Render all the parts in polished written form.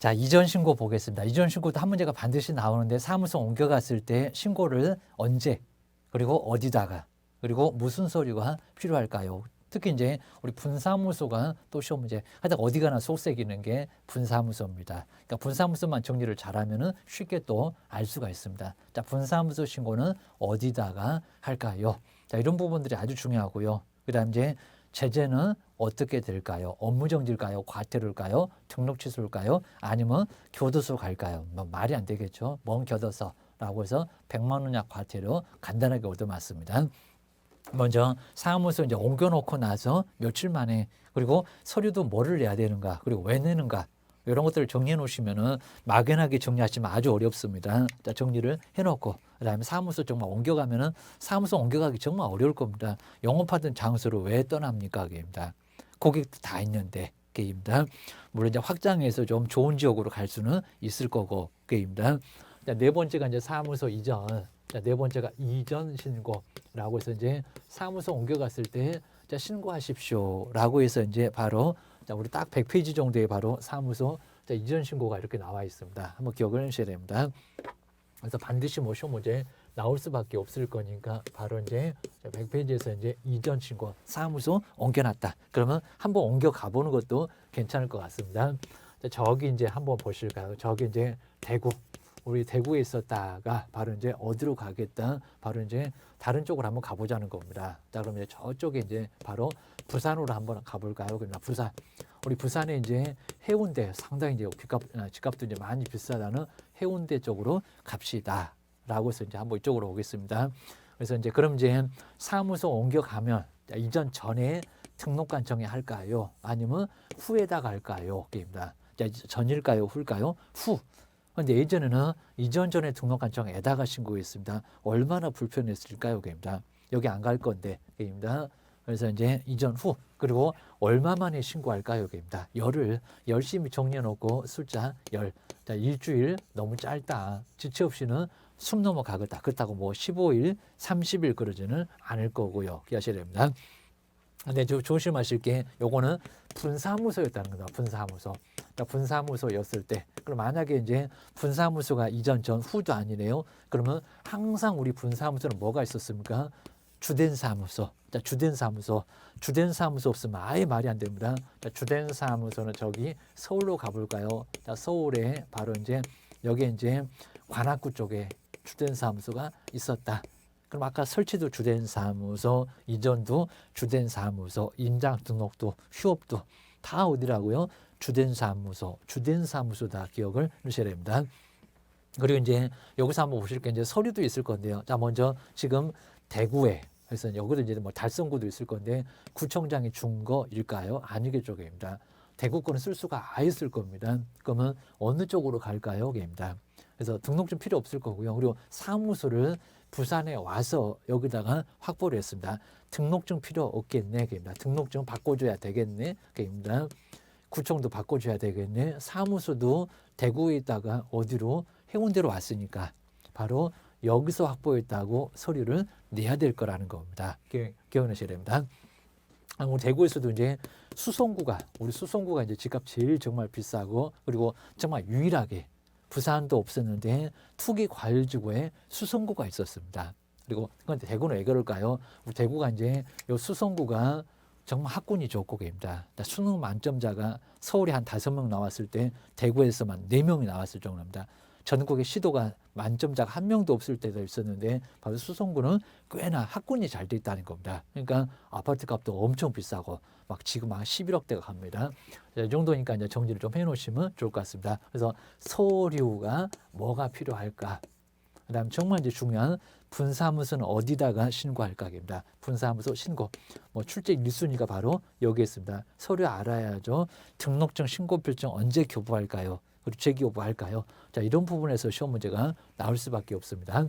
자, 이전 신고 보겠습니다. 이전 신고도 한 문제가 반드시 나오는데 사무소 옮겨갔을 때 신고를 언제 그리고 어디다가 그리고 무슨 서류가 필요할까요? 특히 이제 우리 분사무소가 또 시험 문제 하여튼 어디 가나 속색이는 게 분사무소입니다. 그러니까 분사무소만 정리를 잘하면은 쉽게 또 알 수가 있습니다. 자, 분사무소 신고는 어디다가 할까요? 자, 이런 부분들이 아주 중요하고요. 그다음 이제 제재는 어떻게 될까요? 업무정지일까요? 과태료일까요? 등록 취소일까요? 아니면 교도소 갈까요? 뭐 말이 안 되겠죠. 먼 교도소라고 해서 100만 원약 과태료 간단하게 얻어맞습니다. 먼저 사무소 이제 옮겨놓고 나서 며칠 만에 그리고 서류도 뭐를 내야 되는가 그리고 왜 내는가 이런 것들을 정리해 놓으시면은 막연하게 정리하시면 아주 어렵습니다. 자, 정리를 해놓고 그다음에 사무소 정말 옮겨가면은 사무소 옮겨가기 정말 어려울 겁니다. 영업하던 장소로 왜 떠납니까? 그게입니다. 고객도 다 있는데 그게입니다. 물론 이제 확장해서 좀 좋은 지역으로 갈 수는 있을 거고 그게입니다. 자, 네 번째가 이제 사무소 이전. 자, 네 번째가 이전 신고라고 해서 이제 사무소 옮겨갔을 때 자, 신고하십시오라고 해서 이제 바로 자, 우리 딱 100페이지 정도의 바로 사무소 자, 이전 신고가 이렇게 나와 있습니다. 한번 기억을 해주셔야 됩니다. 그래서 반드시 뭐 시험 문제 나올 수밖에 없을 거니까 바로 이제 100페이지에서 이제 이전 신고 사무소 옮겨놨다. 그러면 한번 옮겨 가보는 것도 괜찮을 것 같습니다. 자, 저기 이제 한번 보실까요? 저기 이제 대구. 우리 대구에 있었다가 바로 이제 어디로 가겠다. 바로 이제 다른 쪽으로 한번 가보자는 겁니다. 자, 그럼 이제 저쪽에 이제 바로 부산으로 한번 가볼까요? 그러나 부산. 우리 부산에 이제 해운대 상당히 이제 집값도 이제 많이 비싸다는 해운대 쪽으로 갑시다. 라고 해서 이제 한번 이쪽으로 오겠습니다. 그래서 이제 그럼 이제 사무소 옮겨가면 이전 전에 등록관청에 할까요? 아니면 후에다가 할까요? 게임입니다. 자, 전일까요? 후일까요? 후. 근데 예전에는 이전 전에 등록관청에다가 신고했습니다. 얼마나 불편했을까요? 게임입니다. 여기 안 갈 건데 게임입니다. 그래서 이제 이전 후 그리고 얼마 만에 신고할까요? 게임입니다. 열을 열심히 정리해 놓고 숫자 열. 자, 일주일 너무 짧다. 지체 없이는 숨 넘어가겠다. 그렇다고 뭐 15일, 30일 그러지는 않을 거고요. 기하셔야 됩니다. 근데 조심하실 게 요거는 분사무소였다는 거다. 분사무소. 그러니까 분사무소였을 때. 그럼 만약에 이제 분사무소가 이전 전 후도 아니네요. 그러면 항상 우리 분사무소는 뭐가 있었습니까? 주된 사무소. 자, 주된 사무소. 주된 사무소 없으면 아예 말이 안 됩니다. 자, 주된 사무소는 저기 서울로 가볼까요? 자, 서울에 바로 이제 여기 이제 관악구 쪽에 주된 사무소가 있었다. 그럼 아까 설치도 주된 사무소, 이전도 주된 사무소, 임장 등록도, 휴업도 다 어디라고요? 주된 사무소, 주된 사무소다 기억을 하셔야 됩니다. 그리고 이제 여기서 한번 보실 게 이제 서류도 있을 건데요. 자, 먼저 지금 대구에 그래서 여기도 이제 뭐 달성구도 있을 건데 구청장이 준 거일까요? 아니겠죠, 게입니다. 대구 거는 쓸 수가 아예 쓸 겁니다. 그러면 어느 쪽으로 갈까요, 게입니다. 그래서 등록증 필요 없을 거고요. 그리고 사무소를 부산에 와서 여기다가 확보를 했습니다. 등록증 필요 없겠네, 게입니다. 등록증 바꿔줘야 되겠네, 게입니다. 구청도 바꿔줘야 되겠네. 사무소도 대구에 있다가 어디로 해운대로 왔으니까 바로 여기서 확보했다고 서류를 내야 될 거라는 겁니다. 기억하셔야 됩니다. 우리 대구에서도 이제 우리 수성구가 이제 집값 제일 정말 비싸고 그리고 정말 유일하게 부산도 없었는데 투기 과일지구에 수성구가 있었습니다. 그리고 그런데 대구는 왜 그럴까요? 우리 대구가 이제 요 수성구가 정말 학군이 좋고 게입니다. 수능 만점자가 서울에 한 5명 나왔을 때 대구에서만 4명이 나왔을 정도입니다. 전국의 시도가 만점자가 1명도 없을 때도 있었는데 바로 수성구는 꽤나 학군이 잘 돼 있다는 겁니다. 그러니까 아파트 값도 엄청 비싸고 막 지금 한 11억대가 갑니다. 이 정도니까 이제 정리를 좀 해놓으시면 좋을 것 같습니다. 그래서 서류가 뭐가 필요할까? 그다음 정말 이제 중요한 분사무소는 어디다가 신고할까입니다. 분사무소 신고. 뭐 출제 1순위가 바로 여기 있습니다. 서류 알아야죠. 등록증 신고필증 언제 교부할까요? 그리고 재교부할까요? 자, 이런 부분에서 시험 문제가 나올 수밖에 없습니다.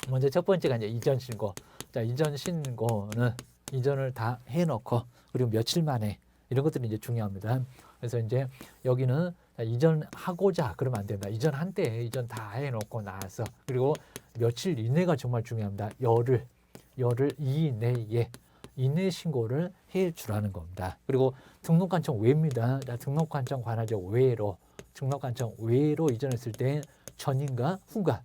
먼저 첫 번째가 이제 이전 신고. 자, 이전 신고는 이전을 다 해놓고 그리고 며칠 만에 이런 것들이 이제 중요합니다. 그래서 이제 여기는 이전하고자 그러면 안 됩니다. 이전한 때 이전 다 해놓고 나서 그리고 며칠 이내가 정말 중요합니다. 열흘 이내 신고를 해 주라는 겁니다. 그리고 등록관청 외입니다. 등록관청 관하죠 외로 등록관청 외로 이전했을 때 전인가 후가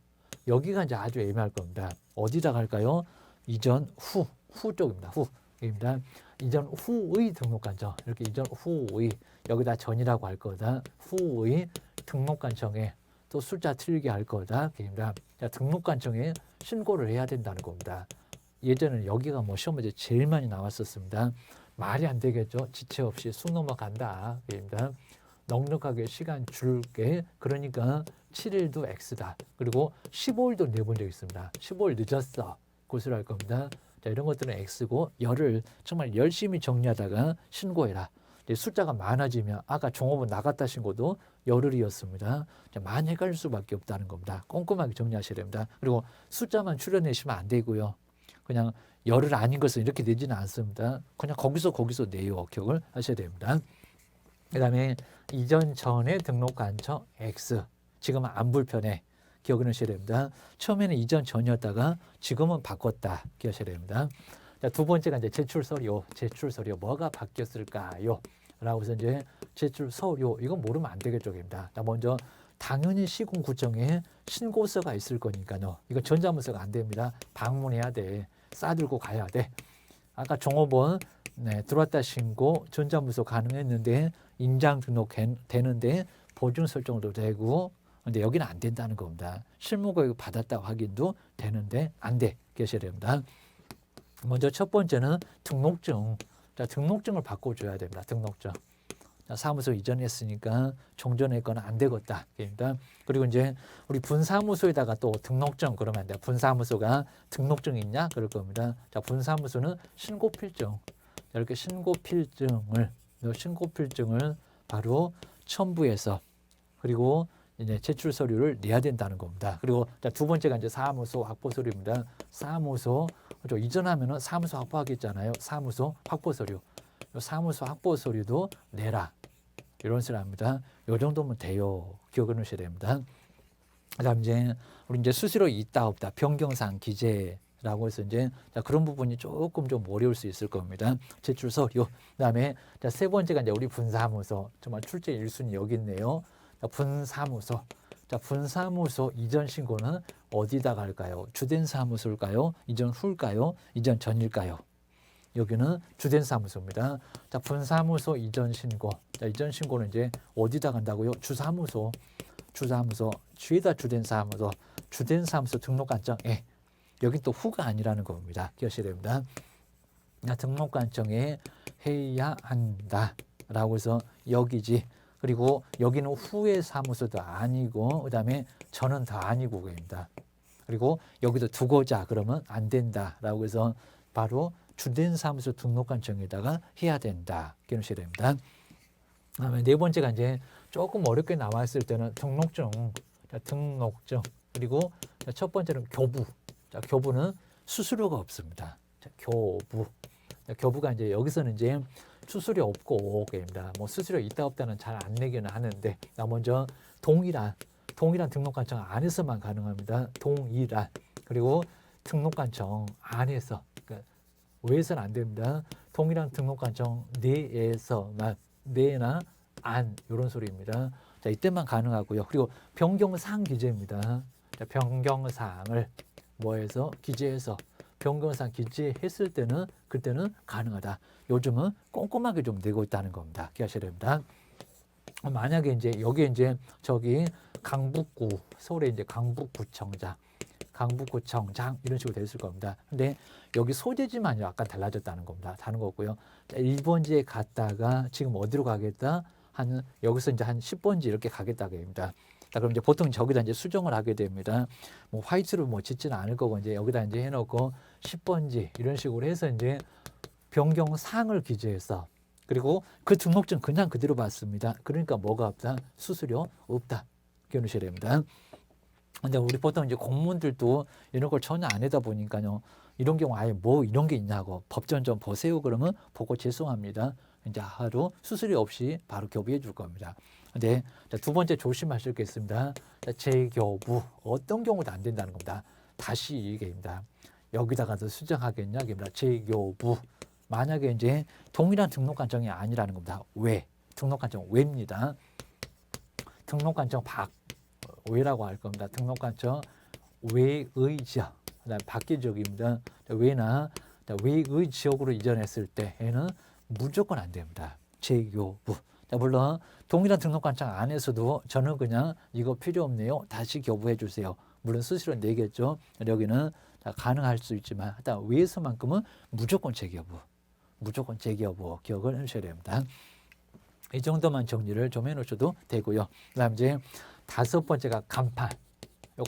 여기가 이제 아주 애매할 겁니다. 어디다 갈까요? 이전 후 쪽입니다. 후입니다. 이전 후의 등록관청 이렇게 이전 후의 여기다 전이라고 할 거다. 후의 등록관청에 또 숫자 틀리게 할 거다. 입니다. 자, 등록관청에 신고를 해야 된다는 겁니다. 예전에는 여기가 뭐 시험 문제 제일 많이 나왔었습니다. 말이 안 되겠죠. 지체 없이 쑥 넘어간다. 입니다. 넉넉하게 시간 줄게. 그러니까 7일도 X다. 그리고 15일도 내본 적 있습니다. 15일 늦었어. 고수를 할 겁니다. 자, 이런 것들은 X고 열을 정말 열심히 정리하다가 신고해라. 숫자가 많아지면 아까 종업원 나갔다 신고도 열흘이었습니다. 많이 헷갈릴 수밖에 없다는 겁니다. 꼼꼼하게 정리하셔야 됩니다. 그리고 숫자만 추려내시면 안 되고요. 그냥 열흘 아닌 것을 이렇게 내지는 않습니다. 그냥 거기서 내요. 기억을 하셔야 됩니다. 그 다음에 이전 전에 등록관청 X. 지금은 안 불편해. 기억을 하셔야 됩니다. 처음에는 이전 전이었다가 지금은 바꿨다. 기억하셔야 됩니다. 자, 두 번째가 이제 제출 서류 뭐가 바뀌었을까요? 라고 해서 이제 제출 서류 이건 모르면 안 되겠죠. 입니다. 먼저 당연히 시군구청에 신고서가 있을 거니까요. 이거 전자문서가 안 됩니다. 방문해야 돼. 싸들고 가야 돼. 아까 종업원 들어왔다 신고 전자문서 가능했는데 인장 등록 되는데 보증 설정도 되고 근데 여기는 안 된다는 겁니다. 실무교육 받았다고 확인도 되는데 안 돼. 계셔야 됩니다. 먼저 첫 번째는 등록증. 자, 등록증을 바꿔줘야 됩니다. 등록증. 자, 사무소 이전했으니까 종전했거나 안 되겠다. 그리고 이제 우리 분사무소에다가 또 등록증 그러면 안 돼요. 분사무소가 등록증 있냐? 그럴 겁니다. 자, 분사무소는 신고필증. 이렇게 신고필증을 바로 첨부해서 그리고 이제 제출 서류를 내야 된다는 겁니다. 그리고 두 번째가 이제 사무소 확보 서류입니다. 사무소 이전하면은 사무소 확보하겠잖아요. 사무소 확보 서류. 사무소 확보 서류도 내라. 이런 소리 합니다. 요 정도면 돼요. 기억을 하셔야 됩니다. 그다음 우리 이제 수수료 있다 없다 변경사항 기재라고 해서 이제 그런 부분이 조금 좀 어려울 수 있을 겁니다. 제출 서류. 그다음에 세 번째가 이제 우리 분사무소. 정말 출제 1순위 여기 있네요. 분사무소. 자, 분사무소 이전 신고는 어디다 갈까요? 주된 사무소일까요? 이전 후일까요? 이전 전일까요? 여기는 주된 사무소입니다. 자, 분사무소 이전 신고. 자, 이전 신고는 이제 어디다 간다고요? 주사무소. 주에다 주된 사무소 등록관청에. 여기 또 후가 아니라는 겁니다. 기억하셔야 됩니다. 등록관청에 해야 한다라고 해서 여기지. 그리고 여기는 후의 사무소도 아니고 그다음에 저는 다 아니고 그럽니다. 그리고 여기도 두고자 그러면 안 된다라고 해서 바로 주된 사무소 등록관청에다가 해야 된다. 기억하셔야 됩니다. 그다음에 네 번째가 이제 조금 어렵게 나와 있을 때는 등록증. 자, 등록증. 그리고 첫 번째는 교부. 자, 교부는 수수료가 없습니다. 자, 교부. 자, 교부가 이제 여기서는 이제 수수료 없고 입니다. 뭐 수수료 있다 없다는 잘 안 내기는 하는데 먼저 동일한 등록관청 안에서만 가능합니다. 동일한. 그리고 등록관청 안에서 그러니까 외에서는 안 됩니다. 동일한 등록관청 내에서만 내나 안 이런 소리입니다. 자, 이때만 가능하고요. 그리고 변경사항 기재입니다. 자, 변경사항을 뭐해서 기재해서 변경사항 기재했을 때는 그때는 가능하다. 요즘은 꼼꼼하게 좀 내고 있다는 겁니다. 기억하셔야 됩니다. 만약에 이제 여기에 이제 저기 강북구 서울에 이제 강북구청장 이런 식으로 되어 있을 겁니다. 근데 여기 소재지만 약간 달라졌다는 겁니다. 다른 거고요. 1번지에 갔다가 지금 어디로 가겠다? 여기서 이제 한 10번지 이렇게 가겠다고 합니다. 자, 그럼 이제 보통 저기다 이제 수정을 하게 됩니다. 뭐 화이트로 뭐 짓지는 않을 거고 이제 여기다 이제 해놓고 10번지 이런 식으로 해서 이제 변경 사항을 기재해서 그리고 그 등록증 그냥 그대로 받습니다. 그러니까 뭐가 없다? 수수료 없다. 기억하셔야 됩니다. 근데 우리 보통 이제 공무원들도 이런 걸 전혀 안 하다 보니까요. 이런 경우 아예 뭐 이런 게 있냐고 법전 좀 보세요. 그러면 보고 죄송합니다. 이제 하루 수수료 없이 바로 교부해 줄 겁니다. 근데 두 번째 조심하실 게 있습니다. 재교부 어떤 경우도 안 된다는 겁니다. 다시 얘기입니다. 여기다가도 수정하겠냐? 입니다. 재교부 만약에 이제 동일한 등록관청이 아니라는 겁니다. 왜? 등록관청 왜입니다. 등록관청 외라고 할 겁니다. 등록관청 외의 지역, 그다음 밖의 지역입니다. 외나 외의 지역으로 이전했을 때에는 무조건 안 됩니다. 재교부. 물론 동일한 등록관청 안에서도 저는 그냥 이거 필요 없네요. 다시 교부해 주세요. 물론 수수료 내겠죠. 여기는 가능할 수 있지만 일단 외에서만큼은 무조건 재교부. 무조건 재교부 기억을 해주셔야 됩니다. 이 정도만 정리를 좀 해놓으셔도 되고요. 그다음 이제 다섯 번째가 간판. 요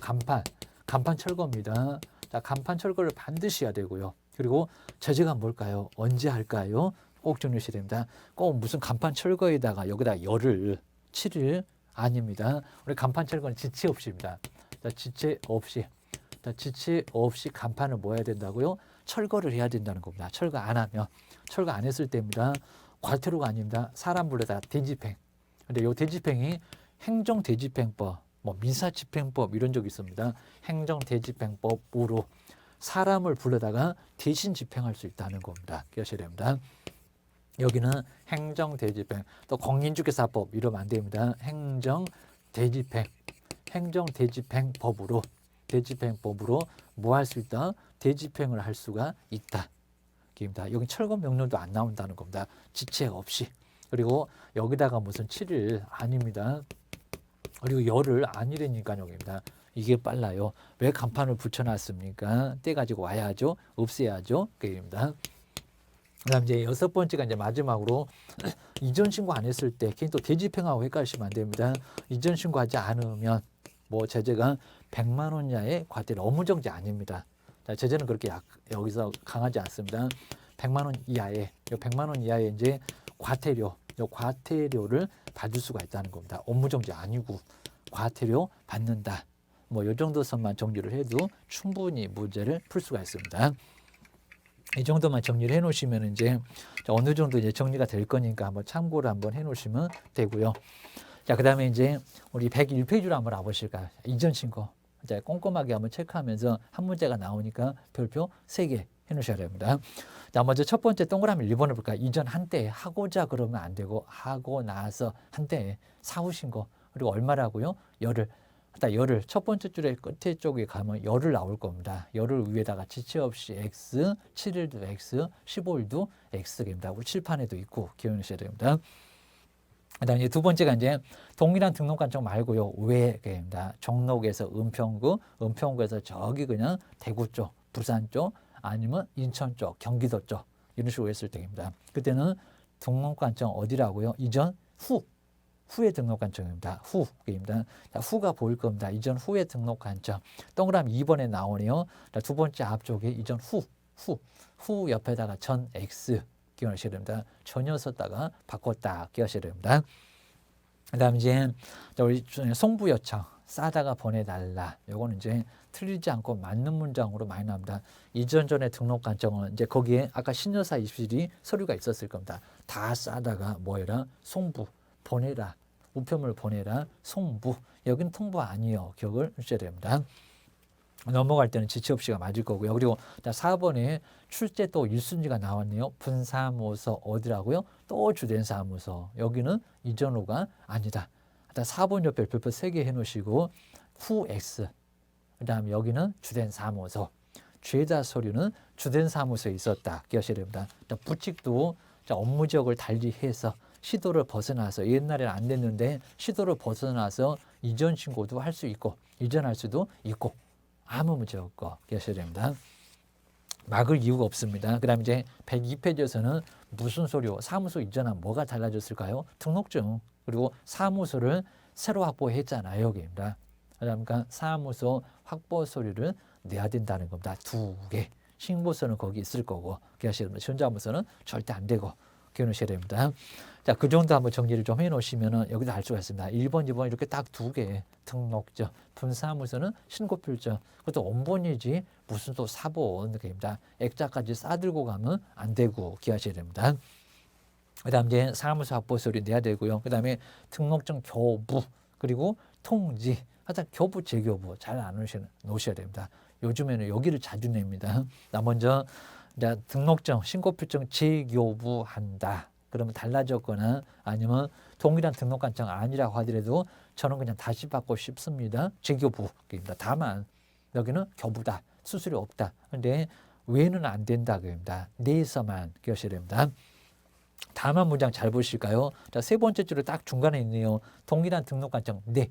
간판 철거입니다. 자, 간판 철거를 반드시 해야 되고요. 그리고 제재가 뭘까요? 언제 할까요? 꼭 정리하셔야 됩니다. 꼭 무슨 간판 철거에다가 여기다 열흘, 7일 아닙니다. 우리 간판 철거는 지체 없이입니다. 자, 지체 없이 간판을 뭐 해야 된다고요? 철거를 해야 된다는 겁니다. 철거 안 하면, 철거 안 했을 때입니다. 과태료가 아닙니다. 사람 불러다 대집행. 근데 요 대집행이 행정대집행법, 민사집행법 이런 적이 있습니다. 행정대집행법으로 사람을 불러다가 대신 집행할 수 있다는 겁니다. 기억하셔야 됩니다. 여기는 행정대집행, 또 공인중개사법 이러면 안 됩니다. 행정대집행법으로 뭐 할 수 있다? 대집행을 할 수가 있다. 입니다. 여기 철거 명령도 안 나온다는 겁니다. 지체 없이. 그리고 여기다가 무슨 7일 아닙니다. 그리고 열흘 아니라니까 여기입니다. 이게 빨라요. 왜 간판을 붙여놨습니까? 떼 가지고 와야죠. 없애야죠. 그입니다. 그다음 이제 여섯 번째가 이제 마지막으로 이전 신고 안 했을 때 괜히 또 대집행하고 헷갈리시면 안 됩니다. 이전 신고하지 않으면 제재가 100만 원 이하의 과태료 업무정지 아닙니다. 자, 제재는 그렇게 여기서 강하지 않습니다. 100만 원 이하의 100만 원 이하의 이제 과태료를 받을 수가 있다는 겁니다. 업무정지 아니고 과태료 받는다. 이 정도 선만 정리를 해도 충분히 문제를 풀 수가 있습니다. 이 정도만 정리를 해놓으시면 이제 어느 정도 이제 정리가 될 거니까 한번 참고를 한번 해놓으시면 되고요. 자, 그다음에 이제 우리 101페이지로 한번 와보실까요? 이전 신고. 이제 꼼꼼하게 한번 체크하면서 한 문제가 나오니까 별표 3개 해놓으셔야 됩니다. 자, 먼저 첫 번째 동그라미 1번을 볼까요? 이전 한때 하고자 그러면 안 되고 하고 나서 한때 사후 신고. 그리고 얼마라고요? 열흘. 열흘 첫 번째 줄의 끝에 쪽에 가면 열흘 나올 겁니다. 열흘 위에다가 지체 없이 X, 7일도 X, 15일도 X입니다. 우리 칠판에도 있고 기억하셔야 됩니다. 그다음에 두 번째가 이제 동일한 등록관청 말고요. 외입니다. 종로구에서 은평구, 은평구에서 저기 그냥 대구 쪽, 부산 쪽, 아니면 인천 쪽, 경기도 쪽 이런 식으로 했을 때입니다. 그때는 등록관청 어디라고요? 이전 후의 등록관청입니다. 후입니다. 후가 보일 겁니다. 이전 후의 등록관청. 동그라미 2번에 나오네요. 두 번째 앞쪽에 이전 후 옆에다가 전 X 기억하셔야 됩니다. 전혀 썼다가 바꿨다 기억하셔야 됩니다. 그다음 이제 우리 송부 요청 싸다가 보내달라. 요거는 이제 틀리지 않고 맞는 문장으로 많이 나옵니다. 이전 전에 등록관청은 이제 거기에 아까 신여사 입실이 서류가 있었을 겁니다. 다 싸다가 뭐해라? 송부 보내라. 우편물 보내라. 송부. 여긴 통보 아니요. 기억을 하셔야 됩니다. 넘어갈 때는 지체 없이가 맞을 거고요. 그리고 4번에 출제 또 1순위가 나왔네요. 분사무소 어디라고요? 또 주된 사무소. 여기는 이전호가 아니다. 4번 옆에 별표 3개 해놓으시고 후 X. 그 다음에 여기는 주된 사무소. 죄다 서류는 주된 사무소에 있었다. 기억하셔야 됩니다. 부칙도 업무 지역을 달리해서 시도를 벗어나서 옛날에는 안 됐는데 시도를 벗어나서 이전 신고도 할 수 있고 이전할 수도 있고 아무 문제 없고 기억하셔야 됩니다. 막을 이유가 없습니다. 그 다음에 이제 102페이지에서는 무슨 소리요? 사무소 이전하면 뭐가 달라졌을까요? 등록증 그리고 사무소를 새로 확보했잖아요. 여기입니다. 그러니까 사무소 확보 서류를 내야 된다는 겁니다. 2개. 신고서는 거기 있을 거고 기억하셔야 됩니다. 현장무소는 절대 안 되고 기억하셔야 됩니다. 자, 그 정도 한번 정리를 좀 해놓으시면 여기도 알 수가 있습니다. 1번, 2번 이렇게 딱 2개 등록증, 분사무소는 신고필증, 그것도 원본이지 무슨 또 사본입니다. 액자까지 싸들고 가면 안 되고 기억하셔야 됩니다. 그 다음 이제 사무소 확보 서류 내야 되고요. 그 다음에 등록증 교부, 그리고 통지, 하여튼 교부, 재교부 잘 안 놓으셔야 됩니다. 요즘에는 여기를 자주 냅니다. 나 먼저 등록증, 신고필증 재교부한다. 그러면 달라졌거나 아니면 동일한 등록관청 아니라고 하더라도 저는 그냥 다시 받고 싶습니다. 재교부입니다. 다만 여기는 교부다. 수수료 없다. 근데 외는 안 된다. 그입니다. 내에서만 기억하셔야 됩니다. 다만 문장 잘 보실까요? 자, 세 번째 줄에 딱 중간에 있네요. 동일한 등록관청 네.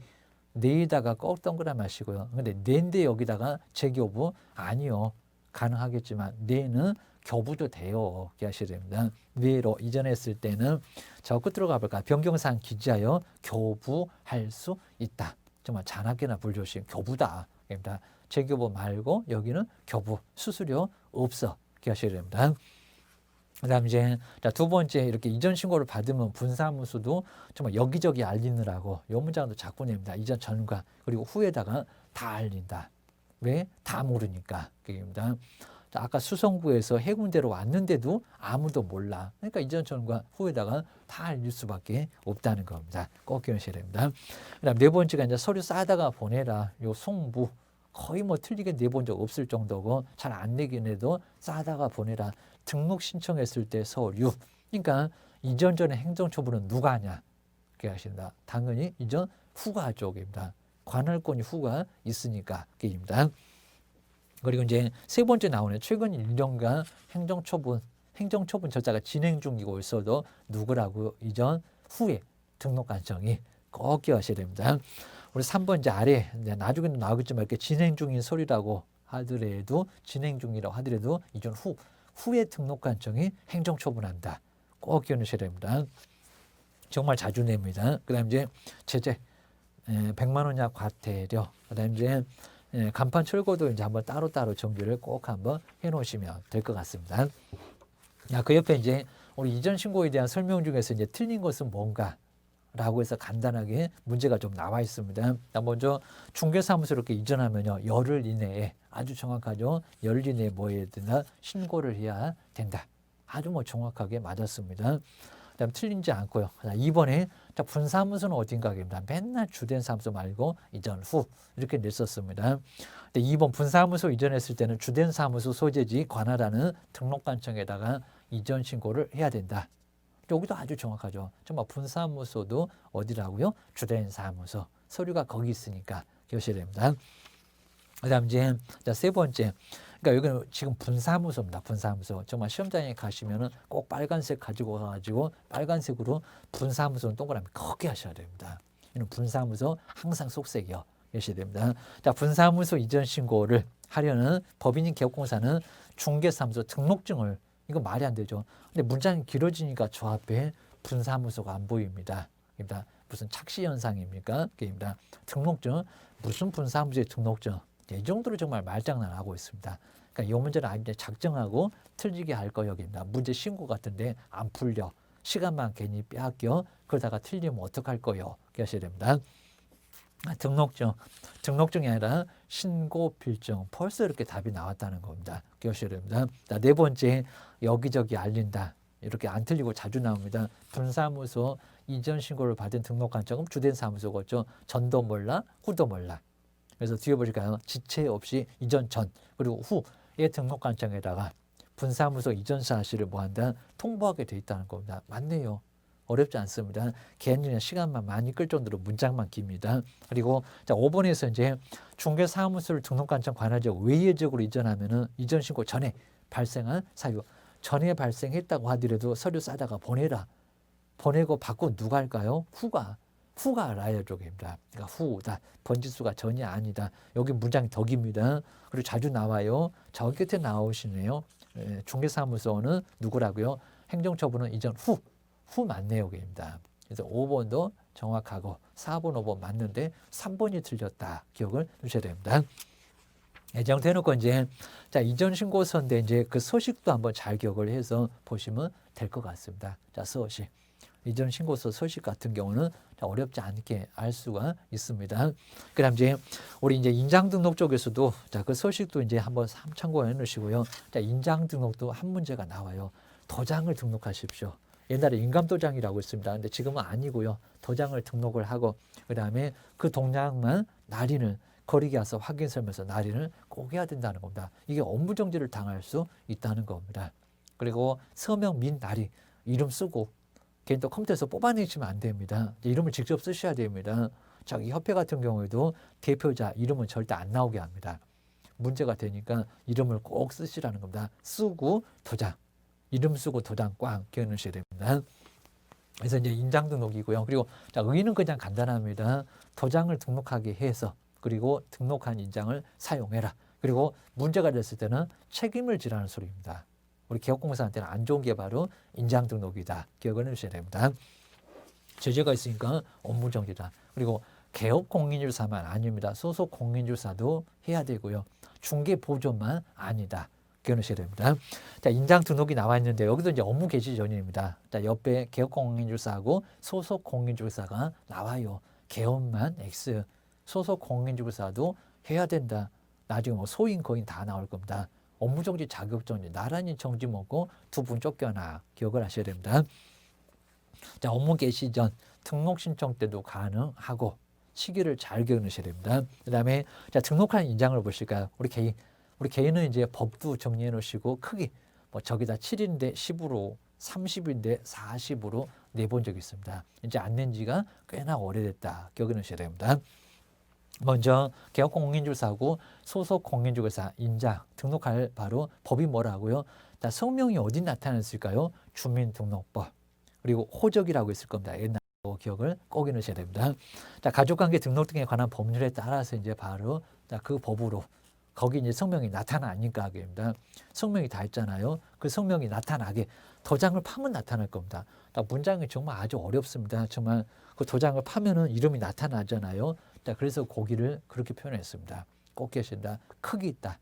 네에다가 꼭 동그라미 하시고요. 근데 네인데 여기다가 재교부 아니요. 가능하겠지만 네는 교부도 돼요. 기억하셔야 됩니다. 네로 이전했을 때는 저 끝으로 가볼까? 변경사항 기재하여 교부할 수 있다. 정말 잔악계나 불조심 교부다. 그러니까 재교부 말고 여기는 교부 수수료 없어. 기억하셔야 됩니다. 그다음 이제 두 번째 이렇게 이전 신고를 받으면 분사무소도 정말 여기저기 알리느라고 이 문장도 자꾸 냅니다. 이전 전과 그리고 후에다가 다 알린다. 왜? 다 모르니까. 그입니다. 아까 수성구에서 해군대로 왔는데도 아무도 몰라. 그러니까 이전 전과 후에다가 다 알릴 수밖에 없다는 겁니다. 꼭 기억하셔야 됩니다. 그다음 네 번째가 이제 서류 싸다가 보내라. 요 송부 거의 뭐 틀리게 내본 적 없을 정도고 잘 안 내긴 해도 싸다가 보내라. 등록 신청했을 때 서류. 그러니까 이전 전에 행정처분은 누가 하냐? 그렇게 하신다. 당연히 이전 후가 쪽입니다. 관할권이 후가 있으니까 그입니다. 그리고 이제 세 번째 나오는 최근 1년간 행정처분 절차가 진행 중이고 있어도 누구라고 이전 후에 등록관청이 꼭 기억하셔야 됩니다. 우리 3번째 아래 나중에는 나오겠지만 이렇게 진행 중인 서류라고 하더라도 진행 중이라고 하더라도 이전 후에 등록관청이 행정처분한다. 꼭 기억하셔야 됩니다. 정말 자주 냅니다. 그다음 이제 제재 100만 원 이하 과태료. 그다음 이제 간판 철거도 이제 한번 따로따로 정리를 꼭 한번 해놓으시면 될 것 같습니다. 그 옆에 이제 우리 이전 신고에 대한 설명 중에서 이제 틀린 것은 뭔가라고 해서 간단하게 문제가 좀 나와 있습니다. 먼저 중개사무소로 이렇게 이전하면요 열흘 이내에 아주 정확하죠. 열흘 이내에 뭐 해야 되나 신고를 해야 된다. 아주 뭐 정확하게 맞았습니다. 그다음 틀린지 않고요. 2번에 분사무소는 어딘가입니다. 맨날 주된 사무소 말고 이전 후 이렇게 냈었습니다. 근데 2번 분사무소 이전했을 때는 주된 사무소 소재지 관할하는 등록관청에다가 이전 신고를 해야 된다. 여기도 아주 정확하죠. 정말 분사무소도 어디라고요? 주된 사무소. 서류가 거기 있으니까 기억하셔야 됩니다. 그다음 이제 세 번째. 그러니까 여기는 지금 분사무소입니다. 분사무소. 정말 시험장에 가시면은 꼭 빨간색 가지고 가가지고 빨간색으로 분사무소는 동그라미 크게 하셔야 됩니다. 이는 분사무소 항상 속색이요. 하셔야 됩니다. 자, 분사무소 이전 신고를 하려는 법인인 기업공사는 중개사무소 등록증을 이거 말이 안 되죠. 근데 문장이 길어지니까 저 앞에 분사무소가 안 보입니다. 그러니까 무슨 착시 현상입니까? 그입니다. 등록증 무슨 분사무소의 등록증? 이 정도로 정말 말장난하고 있습니다. 그러니까 이 문제는 아닌데 작정하고 틀리게 할 거여기입니다. 문제 신고 같은데 안 풀려. 시간만 괜히 빼앗겨. 그러다가 틀리면 어떡할 거요? 하셔야 됩니다. 등록증이 아니라 신고 필증. 벌써 이렇게 답이 나왔다는 겁니다. 기억하셔야 됩니다. 자, 네 번째 여기저기 알린다. 이렇게 안 틀리고 자주 나옵니다. 분사무소 이전 신고를 받은 등록관청은 주된 사무소겠죠. 전도 몰라, 후도 몰라. 그래서 뒤에 보실까요? 지체 없이 이전 전 그리고 후의 등록관청에다가 분사무소 이전 사실을 뭐한다? 통보하게 돼 있다는 겁니다. 맞네요. 어렵지 않습니다. 개인적인 시간만 많이 끌 정도로 문장만 깁니다. 그리고 자 5번에서 이제 중개사무소를 등록관청 관할지역 외예적으로 이전하면은 이전 신고 전에 발생한 사유 전에 발생했다고 하더라도 서류 싸다가 보내라. 보내고 받고 누가 할까요? 후가 알아야 쪽입니다. 그러니까 후다. 번지수가 전이 아니다. 여기 문장이 덕입니다. 그리고 자주 나와요. 저 끝에 나오시네요. 중개사무소는 누구라고요? 행정처분은 이전 후 맞네요입니다. 그래서 5번도 정확하고 4번, 5번 맞는데 3번이 틀렸다. 기억을 주셔야 됩니다. 정리해 놓고 이제 자 이전 신고서인데 이제 그 서식도 한번 잘 기억을 해서 보시면 될 것 같습니다. 자 서식. 이전 신고서 서식 같은 경우는 어렵지 않게 알 수가 있습니다. 그다음 이제 우리 이제 인장 등록 쪽에서도 자 그 서식도 이제 한번 참고해 놓으시고요. 자 인장 등록도 한 문제가 나와요. 도장을 등록하십시오. 옛날에 인감도장이라고 있습니다. 근데 지금은 아니고요. 도장을 등록을 하고 그다음에 그 동장만 날인을 거리게 와서 확인서면서 날인을 꼭 해야 된다는 겁니다. 이게 업무정지를 당할 수 있다는 겁니다. 그리고 서명 및 날인 이름 쓰고 개인 또 컴퓨터에서 뽑아내시면 안 됩니다. 이름을 직접 쓰셔야 됩니다. 저기 협회 같은 경우에도 대표자 이름은 절대 안 나오게 합니다. 문제가 되니까 이름을 꼭 쓰시라는 겁니다. 쓰고 도장, 이름 쓰고 도장 꽉 끼워넣으셔야 됩니다. 그래서 이제 인장 등록이고요. 그리고 자, 의의는 그냥 간단합니다. 도장을 등록하게 해서 그리고 등록한 인장을 사용해라. 그리고 문제가 됐을 때는 책임을 지라는 소리입니다. 우리 개업공사한테는 안 좋은 게 바로 인장 등록이다. 기억을 해주셔야 됩니다. 제재가 있으니까 업무 정지다. 그리고 개업 공인중개사만 아닙니다. 소속 공인중개사도 해야 되고요. 중개 보조만 아니다. 기억하셔야 됩니다. 자, 인장 등록이 나와 있는데 여기도 이제 업무 개시 전입니다. 자, 옆에 개업 공인중개사하고 소속 공인중개사가 나와요. 개업만 X, 소속 공인중개사도 해야 된다. 나중에 뭐 소인 거인 다 나올 겁니다. 업무정지, 자격정지, 나란히 정지 먹고 두 분 쫓겨나. 기억을 하셔야 됩니다. 자, 업무 개시 전 등록 신청 때도 가능하고 시기를 잘 기억하셔야 됩니다. 그 다음에 자, 등록한 인장을 보실까요? 우리 개인은 이제 법도 정리해 놓으시고 크기 뭐 저기다 7인데 10으로 30인데 40으로 내본 적이 있습니다. 이제 안 낸 지가 꽤나 오래됐다. 기억해 놓으셔야 됩니다. 먼저 개업 공인중개사하고 소속 공인중개사 인장 등록할 바로 법이 뭐라고요? 자, 성명이 어디 나타났을까요? 주민등록법 그리고 호적이라고 있을 겁니다. 옛날 기억을 꼭 해놓으셔야 됩니다. 자, 가족관계 등록 등에 관한 법률에 따라서 이제 바로 자, 그 법으로 거기 이제 성명이 나타나니까 하게 됩니다. 성명이 다 있잖아요. 그 성명이 나타나게 도장을 파면 나타날 겁니다. 문장이 정말 아주 어렵습니다. 정말 그 도장을 파면은 이름이 나타나잖아요. 자, 그래서 거기를 그렇게 표현했습니다. 꼭 기억하신다. 크기 있다.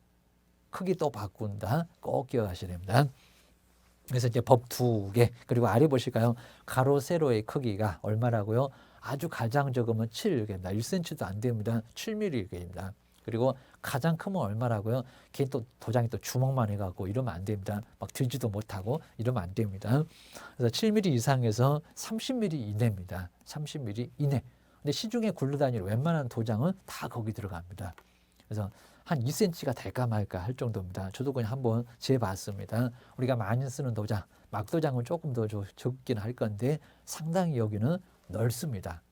크기 또 바꾼다. 꼭 기억하셔야 됩니다. 그래서 이제 법 2개 그리고 아래 보실까요? 가로 세로의 크기가 얼마라고요? 아주 가장 적으면 7입니다. 1cm도 안 됩니다. 7mm입니다. 그리고 가장 크면 얼마라고요? 걔 또 도장이 또 주먹만 해갖고 이러면 안 됩니다. 막 들지도 못하고 이러면 안 됩니다. 그래서 7mm 이상에서 30mm 이내입니다. 30mm 이내. 근데 시중에 굴러다니는 웬만한 도장은 다 거기 들어갑니다. 그래서 한 2cm가 될까 말까 할 정도입니다. 저도 그냥 한번 재봤습니다. 우리가 많이 쓰는 도장, 막도장은 조금 더 적긴 할 건데 상당히 여기는 넓습니다.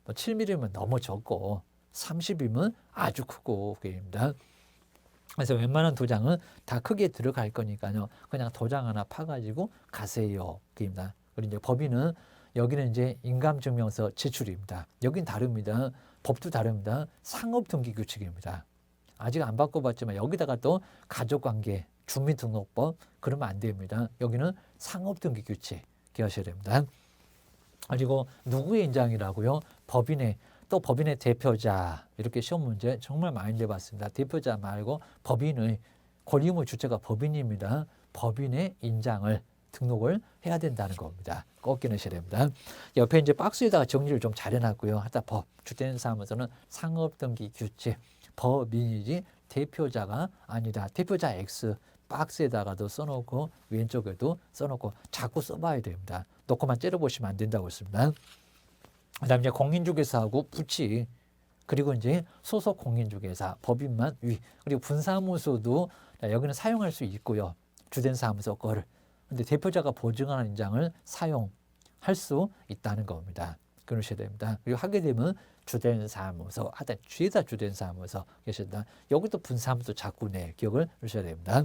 뭐 7mm면 너무 적고 30이면 아주 크고 그입니다. 그래서 웬만한 도장은 다 크게 들어갈 거니까요. 그냥 도장 하나 파가지고 가세요. 그입니다. 그리고 이제 법인은 여기는 이제 인감증명서 제출입니다. 여긴 다릅니다. 법도 다릅니다. 상업등기규칙입니다. 아직 안 바꿔봤지만 여기다가 또 가족관계, 주민등록법 그러면 안 됩니다. 여기는 상업등기규칙 기억하셔야 됩니다. 그리고 누구의 인장이라고요? 법인의 또 법인의 대표자 이렇게 시험 문제 정말 많이 내봤습니다. 대표자 말고 법인의 권리의무 주체가 법인입니다. 법인의 인장을 등록을 해야 된다는 겁니다. 꼭 기억하셔야 됩니다. 옆에 이제 박스에다가 정리를 좀 잘 해놨고요. 하다 법 주된 사무소는 상업등기규칙 법인이지 대표자가 아니다. 대표자 X 박스에다가도 써놓고 왼쪽에도 써놓고 자꾸 써봐야 됩니다. 놓고만 째려보시면 안 된다고 했습니다. 그 다음에 이제 공인중개사하고 부치 그리고 이제 소속 공인중개사 법인만 위 그리고 분사무소도 여기는 사용할 수 있고요. 주된 사무소 거를 근데 대표자가 보증하는 인장을 사용할 수 있다는 겁니다. 그러셔야 됩니다. 그리고 하게 되면 주된 사무소 하다 뒤에다 주된 사무소 계신다. 여기도 분사무소 자꾸 내 기억을 하셔야 됩니다.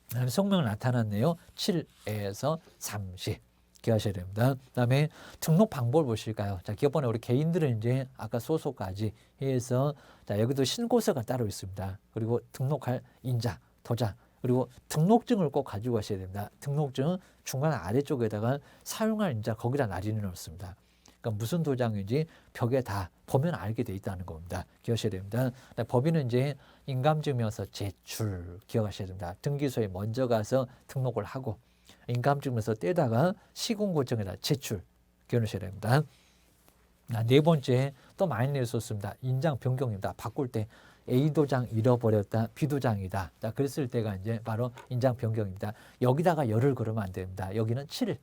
그다음에 성명 나타났네요. 7에서 30 기억하셔야 됩니다. 그다음에 등록 방법을 보실까요? 자, 기업번호 우리 개인들은 이제 아까 소속까지 해서 자, 여기도 신고서가 따로 있습니다. 그리고 등록할 인자, 도장 그리고 등록증을 꼭 가지고 가셔야 됩니다. 등록증 중간 아래쪽에다가 사용할 인자 거기다 나란히 놓습니다. 그러니까 무슨 도장인지 벽에 다 보면 알게 돼 있다는 겁니다. 기억하셔야 됩니다. 법인은 이제 인감증명서 제출 기억하셔야 됩니다. 등기소에 먼저 가서 등록을 하고 인감증명서 떼다가 시군구청에다 제출 기억하셔야 됩니다. 네 번째 또 많이 냈었습니다. 인장 변경입니다. 바꿀 때 A 도장 잃어버렸다. B 도장이다. 자, 그랬을 때가 이제 바로 인장 변경입니다. 여기다가 열을 그러면 안 됩니다. 여기는 7일.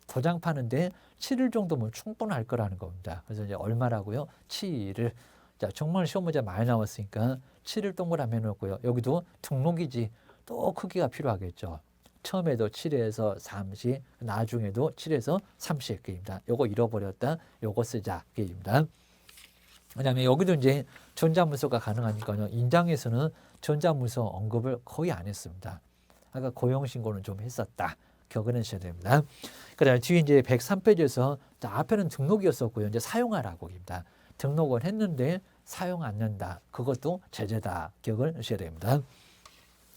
도장 파는데 7일 정도면 충분할 거라는 겁니다. 그래서 이제 얼마라고요? 7일. 자, 정말 시험 문제 많이 나왔으니까 7일 동그라미 해놓고요. 여기도 등록이지 또 크기가 필요하겠죠. 처음에도 7에서 30, 나중에도 7에서 30개입니다. 요거 잃어버렸다. 요거 쓰자. 개입니다. 왜냐하면 여기도 이제 전자문서가 가능하니까요. 인장에서는 전자문서 언급을 거의 안 했습니다. 아까 고용신고는 좀 했었다. 기억하셔야 됩니다. 그 다음에 뒤에 이제 103페이지에서 앞에는 등록이었었고요. 이제 사용하라고입니다. 등록을 했는데 사용 않는다. 그것도 제재다. 기억을 하셔야 됩니다.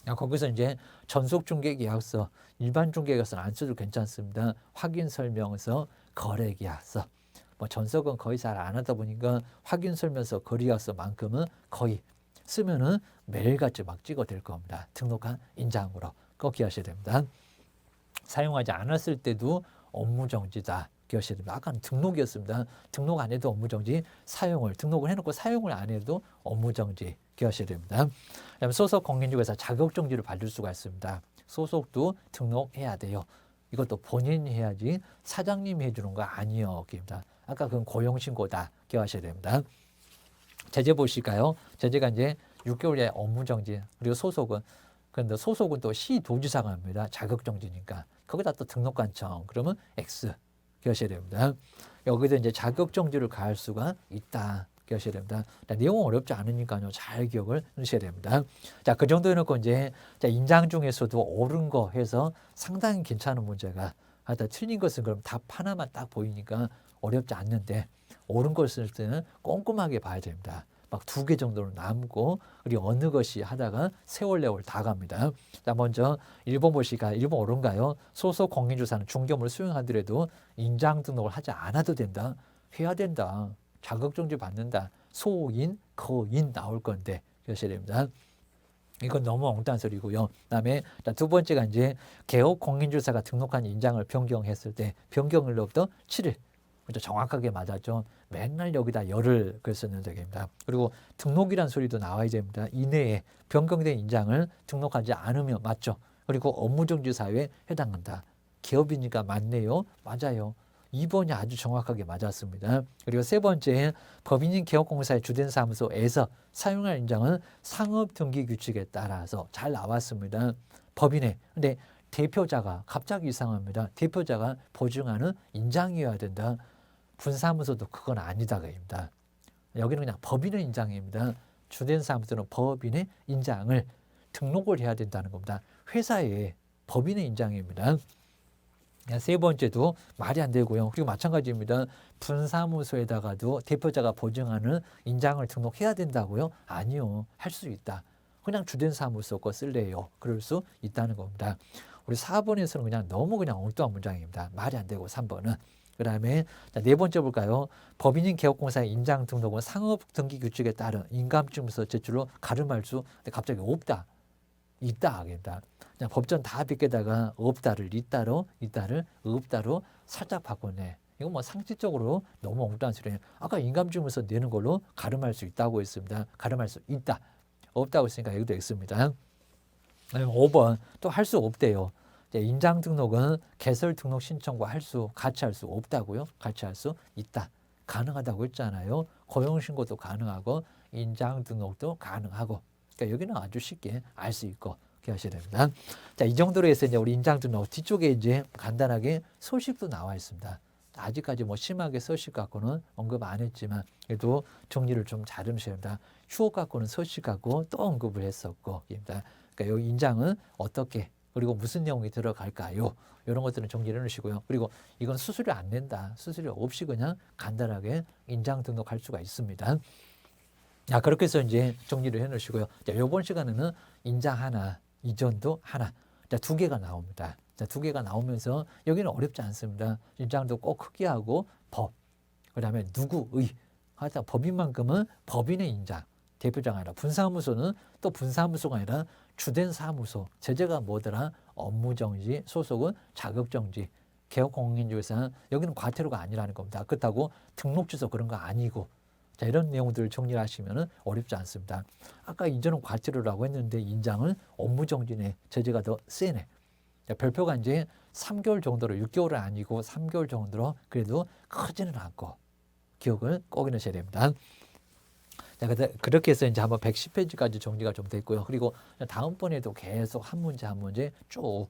거기서 이제 전속중개계약서, 일반 중개계약서는 안 써도 괜찮습니다. 확인설명서, 거래계약서. 뭐 전속은 거의 잘 안 하다 보니까 확인설명서, 거래계약서만큼은 거의 쓰면은 매일같이 막 찍어댈 겁니다. 등록한 인장으로 꼭 기하셔야 됩니다. 사용하지 않았을 때도 업무정지다. 기하셔야 됩니다. 아까는 등록이었습니다. 등록 안 해도 업무정지, 등록을 해놓고 사용을 안 해도 업무정지. 기하셔야 됩니다. 그다음에 소속 공인중개사 자격정지를 받을 수가 있습니다. 소속도 등록해야 돼요. 이것도 본인이 해야지 사장님이 해주는 거 아니요. 입니다. 아까 그건 고용신고다. 기억하셔야 됩니다. 제재 보실까요? 제재가 이제 6개월의 업무정지, 그리고 소속은, 그런데 소속은 또 시도지사가 합니다. 자격정지니까. 거기다 또 등록관청, 그러면 X. 기억하셔야 됩니다. 여기도 이제 자격정지를 가할 수가 있다. 기억하셔야 됩니다. 내용은 어렵지 않으니까요. 잘 기억을 하셔야 됩니다. 자, 그 정도 해놓고 이제 인장 중에서도 옳은 거 해서 상당히 괜찮은 문제가 하다 틀린 것은 그럼 답 하나만 딱 보이니까 어렵지 않는데 옳은 것을 때는 꼼꼼하게 봐야 됩니다. 막 2개 정도는 남고 그리고 어느 것이 하다가 세월레월 다 갑니다. 자, 먼저 1번 보시까 1번 옳은가요? 소속 공인중개사는 중개업을 수행하더라도 인장 등록을 하지 않아도 된다. 해야 된다. 자격정지 받는다. 소인, 거인 나올 건데 그러셔야 됩니다. 이건 너무 엉뚱한 소리고요. 그다음에 두 번째가 이제 개업 공인중개사가 등록한 인장을 변경했을 때 변경일로부터 7일. 정확하게 맞았죠. 맨날 여기다 열을 글쓰는 얘기입니다. 그리고 등록이란 소리도 나와야 됩니다. 이내에 변경된 인장을 등록하지 않으면 맞죠. 그리고 업무정지 사유에 해당한다. 개업이니까 맞네요. 맞아요. 2번이 아주 정확하게 맞았습니다. 그리고 세 번째, 법인인 개업공사의 주된 사무소에서 사용할 인장은 상업등기규칙에 따라서 잘 나왔습니다. 법인에. 근데 대표자가 갑자기 이상합니다. 대표자가 보증하는 인장이어야 된다. 분사무소도 그건 아니다. 그입니다. 여기는 그냥 법인의 인장입니다. 주된 사무소는 법인의 인장을 등록을 해야 된다는 겁니다. 회사에 법인의 인장입니다. 세 번째도 말이 안 되고요. 그리고 마찬가지입니다. 분사무소에다가도 대표자가 보증하는 인장을 등록해야 된다고요? 아니요. 할 수 있다. 그냥 주된 사무소 거 쓸래요. 그럴 수 있다는 겁니다. 우리 4번에서는 그냥 너무 그냥 엉뚱한 문장입니다. 말이 안 되고 3번은. 그 다음에 네 번째 볼까요? 법인인 개업공사의 인장 등록은 상업등기규칙에 따른 인감증서 제출로 가름할 수 갑자기 없다. 있다. 하겠다. 그냥 법전 다 빗게다가 없다를 있다로 없다로 살짝 바꿨네. 이건 뭐 상식적으로 너무 엉뚱한 소리예요. 아까 인감증서 내는 걸로 가름할 수 있다고 했습니다. 가름할 수 있다. 없다고 했으니까 여기도 X입니다. 5번 또 할 수 없대요. 인장 등록은 개설 등록 신청과 같이 할 수 없다고요. 같이 할 수 있다. 가능하다고 했잖아요. 고용신고도 가능하고 인장 등록도 가능하고. 그러니까 여기는 아주 쉽게 알 수 있고 기억하셔야 됩니다. 자, 이 정도로 해서 이제 우리 인장 등록 뒤쪽에 이제 간단하게 소식도 나와 있습니다. 아직까지 뭐 심하게 소식 갖고는 언급 안 했지만 그래도 정리를 좀 잘 해주셔야 됩니다. 휴업 갖고는 소식 갖고 또 언급을 했었고, 그러니까 여기 인장은 어떻게 그리고 무슨 내용이 들어갈까요? 이런 것들은 정리를 해주시고요. 그리고 이건 수수료 안 낸다. 수수료 없이 그냥 간단하게 인장 등록할 수가 있습니다. 자, 그렇게 해서 이제 정리를 해 놓으시고요. 자, 이번 시간에는 인장 하나, 이전도 하나. 자, 2개가 나옵니다. 자, 2개가 나오면서 여기는 어렵지 않습니다. 인장도 꼭 크게 하고 법. 그다음에 누구의. 하여튼 법인만큼은 법인의 인장. 대표자가 아니라 분사무소는 또 분사무소가 아니라 주된 사무소. 제재가 뭐더라? 업무정지, 소속은 자격정지. 개업공인중개사는 여기는 과태료가 아니라는 겁니다. 그렇다고 등록주소 그런 거 아니고. 자, 이런 내용들을 정리를 하시면 어렵지 않습니다. 아까 이전은 과태료라고 했는데 인장은 업무정지네. 제재가 더 세네. 자, 별표가 이제 3개월 정도로 6개월은 아니고 3개월 정도로 그래도 크지는 않고 기억을 꼭 해놓으셔야 됩니다. 자, 그렇게 해서 이제 한번 110페이지까지 정리가 좀 됐고요. 그리고 다음번에도 계속 한 문제 한 문제 쭉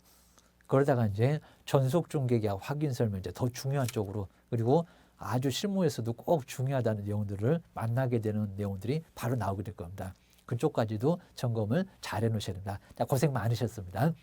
그러다가 이제 전속 중개계약 확인 설명 이제 더 중요한 쪽으로 그리고 아주 실무에서도 꼭 중요하다는 내용들을 만나게 되는 내용들이 바로 나오게 될 겁니다. 그쪽까지도 점검을 잘 해놓으셔야 됩니다. 자, 고생 많으셨습니다.